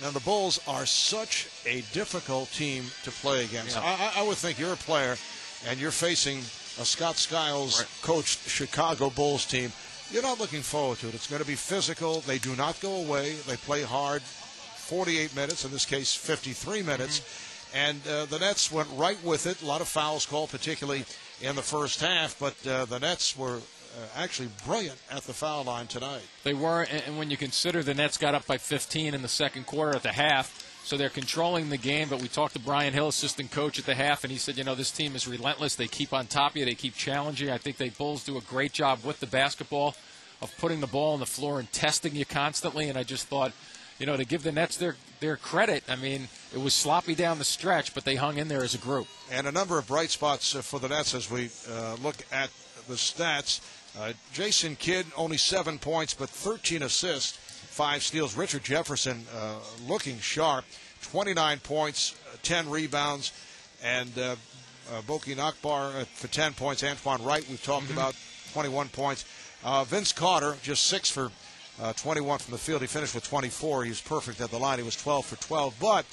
And the Bulls are such a difficult team to play against. Yeah. I would think you're a player and you're facing a Scott Skiles coached Chicago Bulls team. You're not looking forward to it. It's going to be physical. They do not go away. They play hard 48 minutes, in this case 53 minutes. And the Nets went right with it. A lot of fouls called, particularly in the first half. But the Nets were actually brilliant at the foul line tonight. They were, and when you consider the Nets got up by 15 in the second quarter at the half, so they're controlling the game. But we talked to Brian Hill, assistant coach at the half, and he said, this team is relentless. They keep on top of you. They keep challenging. I think the Bulls do a great job with the basketball of putting the ball on the floor and testing you constantly. And I just thought, to give the Nets their credit, I mean, it was sloppy down the stretch, but they hung in there as a group. And a number of bright spots for the Nets as we look at the stats. Jason Kidd, only 7 points, but 13 assists, 5 steals. Richard Jefferson looking sharp, 29 points, 10 rebounds. And Boki Nakbar for 10 points. Antoine Wright, we've talked about, 21 points. Vince Carter, just 6 for 21 from the field. He finished with 24. He was perfect at the line. He was 12 for 12. But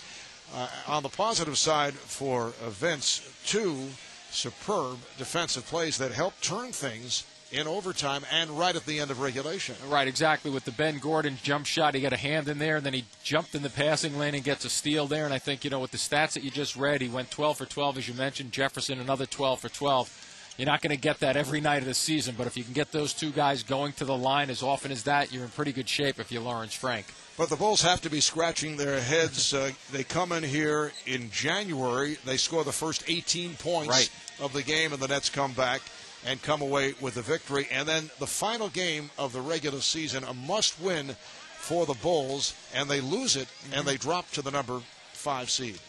on the positive side for Vince, 2 superb defensive plays that helped turn things in overtime and right at the end of regulation. Right, exactly. With the Ben Gordon jump shot, he got a hand in there, and then he jumped in the passing lane and gets a steal there. And I think, with the stats that you just read, he went 12 for 12, as you mentioned. Jefferson, another 12 for 12. You're not going to get that every night of the season, but if you can get those two guys going to the line as often as that, you're in pretty good shape if you're Lawrence Frank. But the Bulls have to be scratching their heads. They come in here in January. They score the first 18 points of the game, and the Nets come back and come away with the victory. And then the final game of the regular season, a must-win for the Bulls, and they lose it, and they drop to the number 5 seed.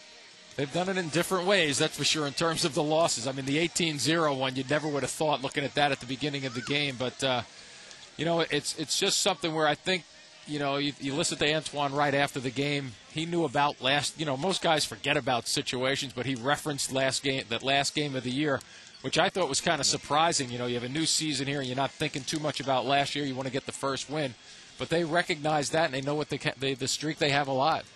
They've done it in different ways, that's for sure, in terms of the losses. I mean, the 18-0 one, you never would have thought looking at that at the beginning of the game. But, it's just something where I think, you listen to Antoine Wright after the game. He knew about most guys forget about situations, but he referenced that last game of the year, which I thought was kind of surprising. You have a new season here, and you're not thinking too much about last year. You want to get the first win. But they recognize that, and they know what the streak they have alive.